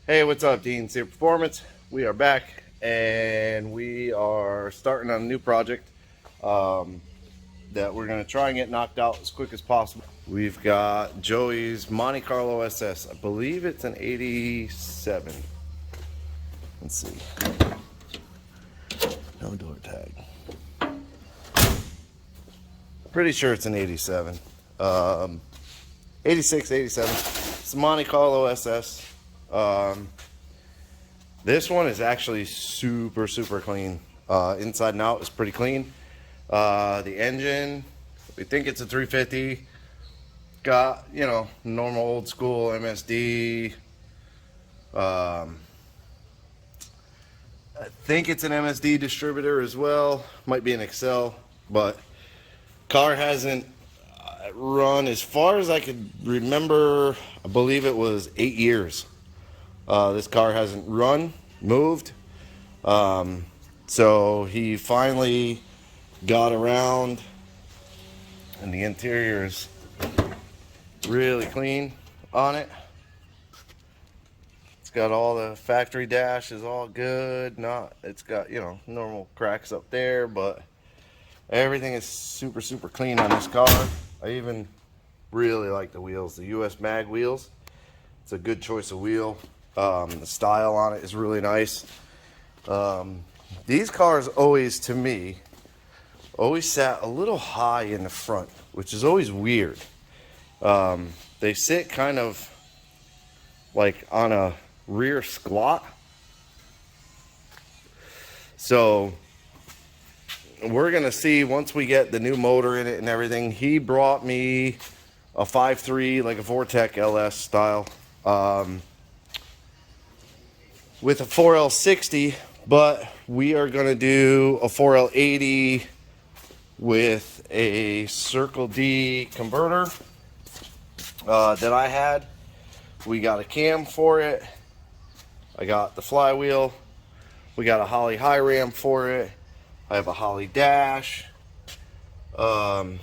Hey, what's up, Dean? Zero Performance. We are back and we are starting on a new project um, that we're going to try and get knocked out as quick as possible. We've got Joey's Monte Carlo SS. I believe it's an 87. Let's see. No door tag. Pretty sure it's an 87. 86, 87. It's a Monte Carlo SS. This one is actually super clean. Inside and out is pretty clean. The engine, we think it's a 350. Got, normal old school MSD. I think it's an MSD distributor as well. Might be an Excel, but car hasn't run as far as I could remember. I believe it was 8 years. This car hasn't run, moved. So he finally got around, and the interior is really clean on it. It's got all the factory dash is all good. It's got, normal cracks up there, but everything is super clean on this car. I even really like the wheels, the US mag wheels. It's a good choice of wheel. The style on it is really nice. These cars always, to me, sat a little high in the front, which is always weird. They sit kind of like on a rear squat. So we're going to see once we get the new motor in it and everything. He brought me a 5.3, like a Vortec LS style. With a 4L60, but we are going to do a 4L80 with a Circle D converter that I had. We got a cam for it. I got the flywheel. We got a Holley high ram for it. I have a Holley dash. The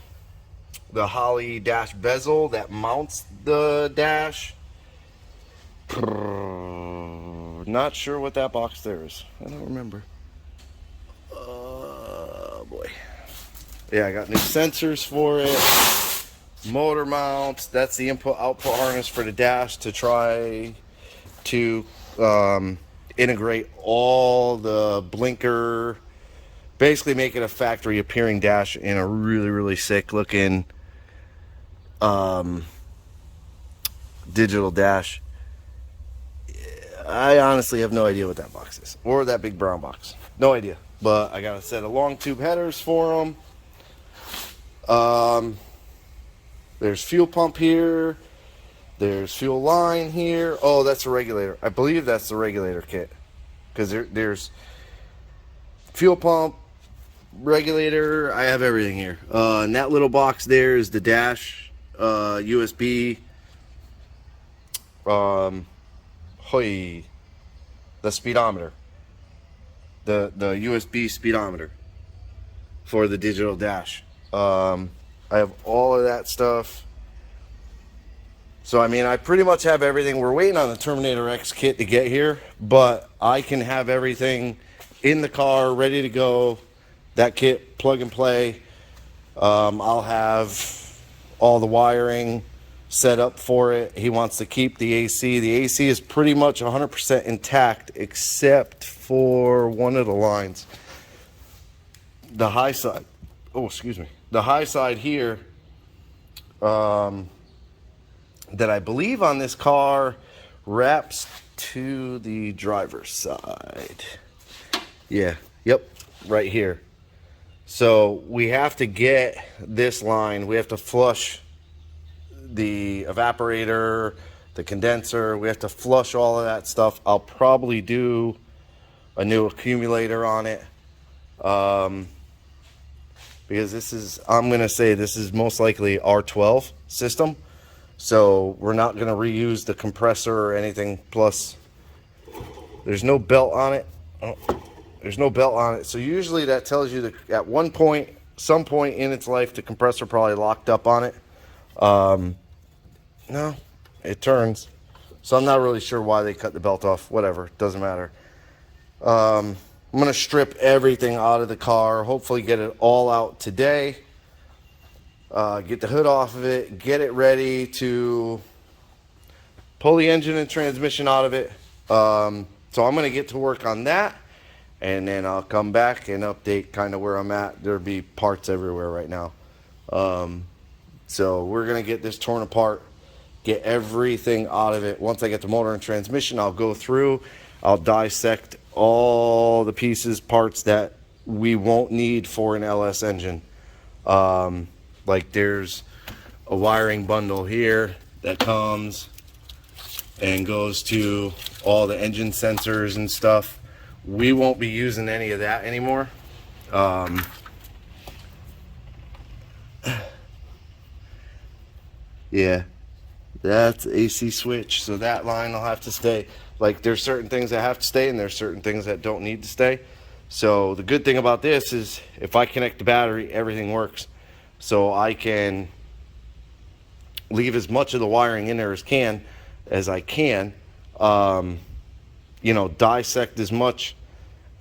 Holley dash bezel that mounts the dash. Not sure what that box there is. I don't remember. Oh boy. Yeah, I got new sensors for it. Motor mounts. That's the input output harness for the dash to try to integrate all the blinker. Basically make it a factory appearing dash in a really sick looking digital dash. I honestly have no idea what that box is, or that big brown box. No idea. But I got a set of long tube headers for them. There's fuel pump here. There's fuel line here. Oh, that's a regulator. I believe that's the regulator kit, because there's fuel pump, regulator. I have everything here. And that little box there is the dash, USB. The speedometer, the USB speedometer for the digital dash. I have all of that stuff. So I mean, I pretty much have everything. We're waiting on the Terminator X kit to get here, but I can have everything in the car ready to go. That kit, plug and play. I'll have all the wiring set up for it. He wants to keep the AC. The AC is pretty much 100% intact except for one of the lines. The high side. Oh, excuse me. The high side here, that I believe on this car wraps to the driver's side. Yeah. Yep. Right here. So we have to get this line. We have to flush the evaporator, the condenser. We have to flush all of that stuff. I'll probably do a new accumulator on it, because I'm gonna say this is most likely R12 system, so we're not gonna reuse the compressor or anything. Plus there's no belt on it. There's no belt on it, so usually that tells you that at some point in its life, the compressor probably locked up on it. No, it turns. So I'm not really sure why they cut the belt off. Whatever, doesn't matter. I'm gonna strip everything out of the car, hopefully get it all out today, get the hood off of it, get it ready to pull the engine and transmission out of it. So I'm gonna get to work on that, and then I'll come back and update kind of where I'm at. There'll be parts everywhere right now. So we're gonna get this torn apart, get everything out of it. Once I get the motor and transmission, I'll go through, I'll dissect all the pieces, parts that we won't need for an LS engine. Like there's a wiring bundle here that comes and goes to all the engine sensors and stuff. We won't be using any of that anymore. Yeah, that's AC switch, so that line will have to stay. Like there's certain things that have to stay and there's certain things that don't need to stay. So the good thing about this is if I connect the battery, everything works. So I can leave as much of the wiring in there as I can, you know, dissect as much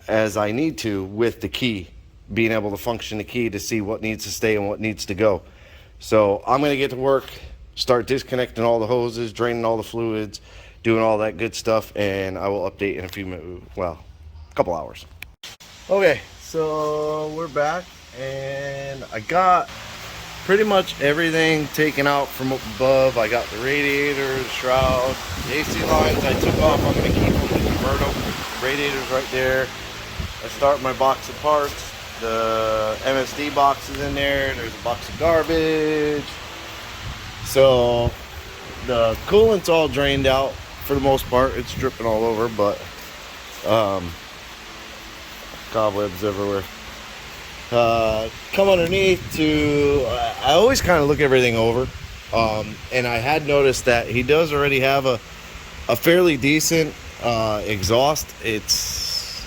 as I need to with the key, being able to function the key to see what needs to stay and what needs to go. So I'm going to get to work, start disconnecting all the hoses, draining all the fluids, doing all that good stuff, and I will update in a few minutes, well, a couple hours. Okay, so we're back, and I got pretty much everything taken out from up above. I got the radiator, the shroud, the AC lines I took off. I'm going to keep them and convert them. Radiator's right there. I start my box of parts. The MSD box is in there. There's a box of garbage. So the coolant's all drained out for the most part. It's dripping all over, but cobwebs everywhere. Come underneath to, I always kind of look everything over, and I had noticed that he does already have a fairly decent exhaust. It's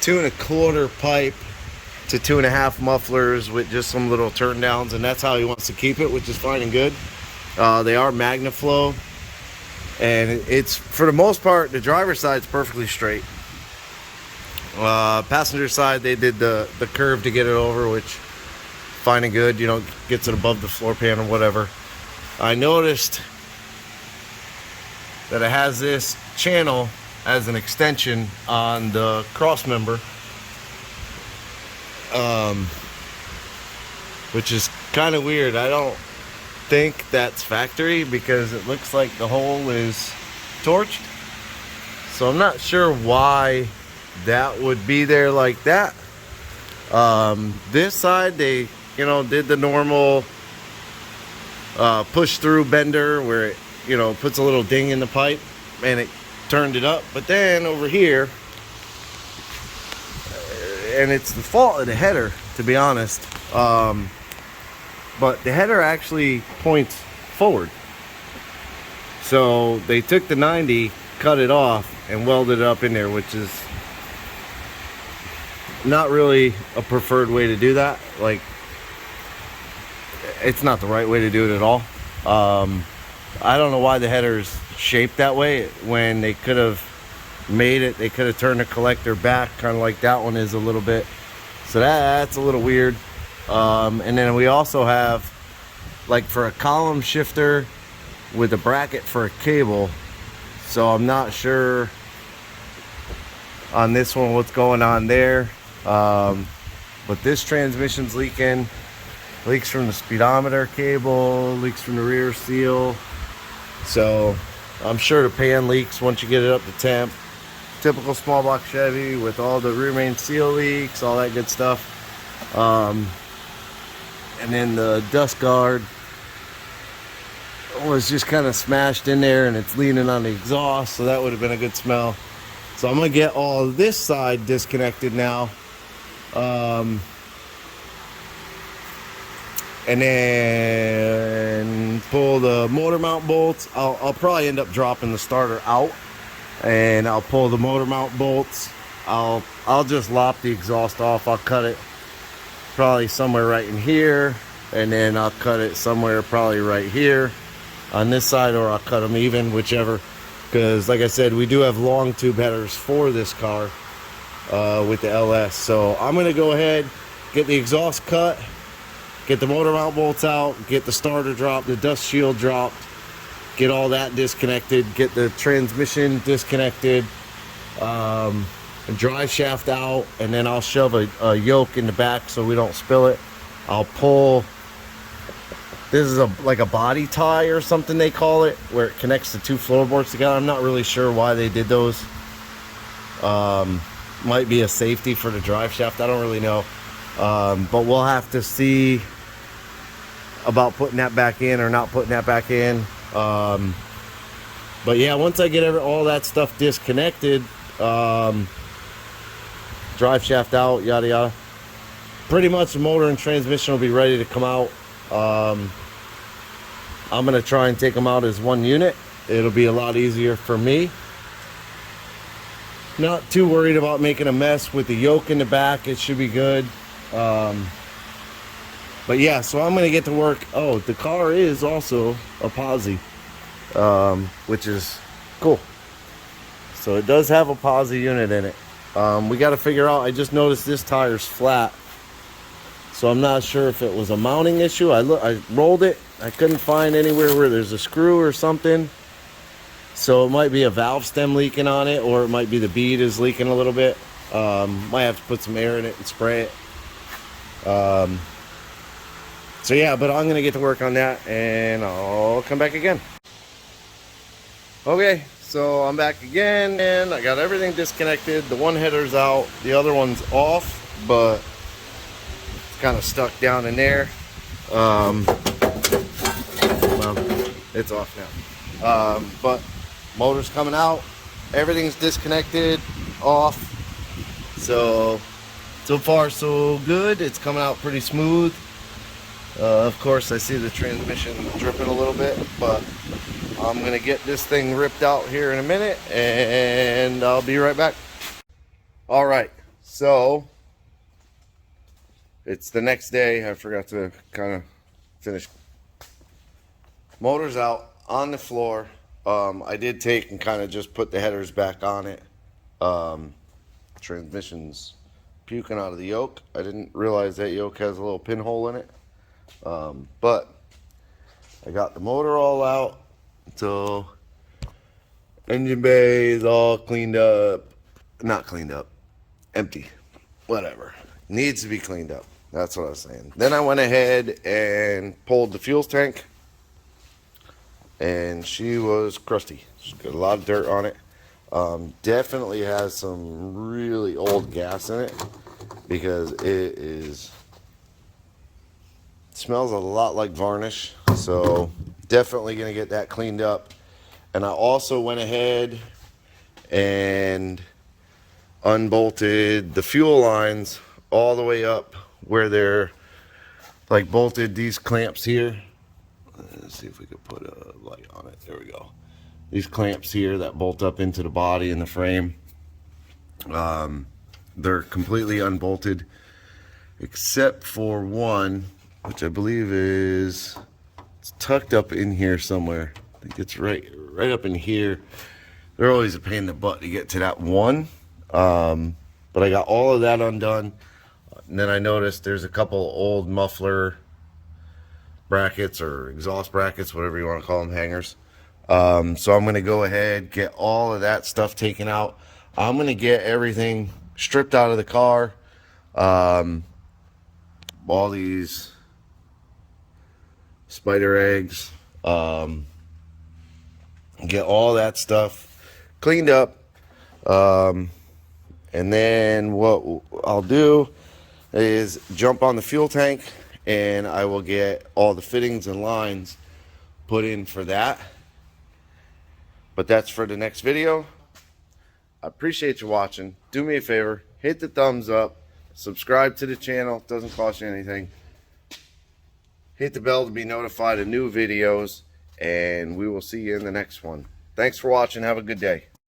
2 1/4 pipe to 2 1/2 mufflers with just some little turn downs, and that's how he wants to keep it, which is fine and good. They are MagnaFlow, and it's, for the most part, the driver's side's perfectly straight. Passenger side, they did the curve to get it over, which fine and good, you know, gets it above the floor pan or whatever. I noticed that it has this channel as an extension on the cross member, which is kind of weird. I don't think that's factory because it looks like the hole is torched, so I'm not sure why that would be there like that. This side, they, you know, did the normal push through bender where it, you know, puts a little ding in the pipe and it turned it up. But then over here, and it's the fault of the header, to be honest, but the header actually points forward. So they took the 90, cut it off, and welded it up in there, which is not really a preferred way to do that. Like, it's not the right way to do it at all. I don't know why the header's shaped that way when they could have made it, they could have turned the collector back, kind of like that one is a little bit. So that's a little weird. And then we also have, like, for a column shifter with a bracket for a cable. So I'm not sure on this one what's going on there. But this transmission's leaking. Leaks from the speedometer cable, leaks from the rear seal. So I'm sure the pan leaks once you get it up to temp. Typical small block Chevy with all the rear main seal leaks, all that good stuff. And then the dust guard was just kind of smashed in there and it's leaning on the exhaust, so that would have been a good smell. So I'm gonna get all of this side disconnected now. And then pull the motor mount bolts. I'll probably end up dropping the starter out, and I'll pull the motor mount bolts. I'll just lop the exhaust off. I'll cut it probably somewhere right in here, and then I'll cut it somewhere probably right here on this side, or I'll cut them even, whichever. because like I said, we do have long tube headers for this car with the LS. So I'm gonna go ahead, get the exhaust cut, get the motor mount bolts out, get the starter dropped, the dust shield dropped, get all that disconnected, get the transmission disconnected, drive shaft out, and then I'll shove a yoke in the back so we don't spill it. I'll pull, this is like a body tie or something they call it, where it connects the two floorboards together. I'm not really sure why they did those. Might be a safety for the drive shaft, I don't really know. But we'll have to see about putting that back in or not putting that back in. But yeah, once I get all that stuff disconnected, drive shaft out, yada yada, pretty much the motor and transmission will be ready to come out. I'm gonna try and take them out as one unit. It'll be a lot easier for me. Not too worried about making a mess with the yoke in the back. It should be good. But yeah, so I'm gonna get to work. Oh, the car is also a posi, which is cool. So it does have a posi unit in it. We got to figure out, I just noticed this tire's flat, so I'm not sure if it was a mounting issue. I rolled it, I couldn't find anywhere where there's a screw or something. So it might be a valve stem leaking on it, or it might be the bead is leaking a little bit. Might have to put some air in it and spray it. So yeah, but I'm gonna get to work on that and I'll come back again. Okay, so I'm back again and I got everything disconnected. The one header's out, the other one's off, but it's kind of stuck down in there. Well, it's off now. But motor's coming out, everything's disconnected, off. So far so good. It's coming out pretty smooth. Of course, I see the transmission dripping a little bit, but I'm gonna get this thing ripped out here in a minute and I'll be right back. All right, so it's the next day. I forgot to kind of finish. Motor's out on the floor. I did take and kind of just put the headers back on it. Transmission's puking out of the yoke. I didn't realize that yoke has a little pinhole in it. But I got the motor all out, so engine bay is all cleaned up. Not cleaned up, empty, whatever, needs to be cleaned up. That's what I was saying. Then I went ahead and pulled the fuel tank, and she was crusty. She's got a lot of dirt on it. Definitely has some really old gas in it, because it smells a lot like varnish. So definitely gonna get that cleaned up. And I also went ahead and unbolted the fuel lines all the way up where they're like bolted, these clamps here. Let's see if we could put a light on it. There we go. These clamps here that bolt up into the body and the frame, they're completely unbolted except for one, which I believe it's tucked up in here somewhere. I think it's right up in here. They're always a pain in the butt to get to that one. But I got all of that undone. And then I noticed there's a couple old muffler brackets or exhaust brackets, whatever you want to call them, hangers. So I'm going to go ahead, get all of that stuff taken out. I'm going to get everything stripped out of the car. All these spider eggs, get all that stuff cleaned up. And then what I'll do is jump on the fuel tank, and I will get all the fittings and lines put in for that. But that's for the next video. I appreciate you watching. Do me a favor, hit the thumbs up, subscribe to the channel, it doesn't cost you anything. Hit the bell to be notified of new videos, and we will see you in the next one. Thanks for watching. Have a good day.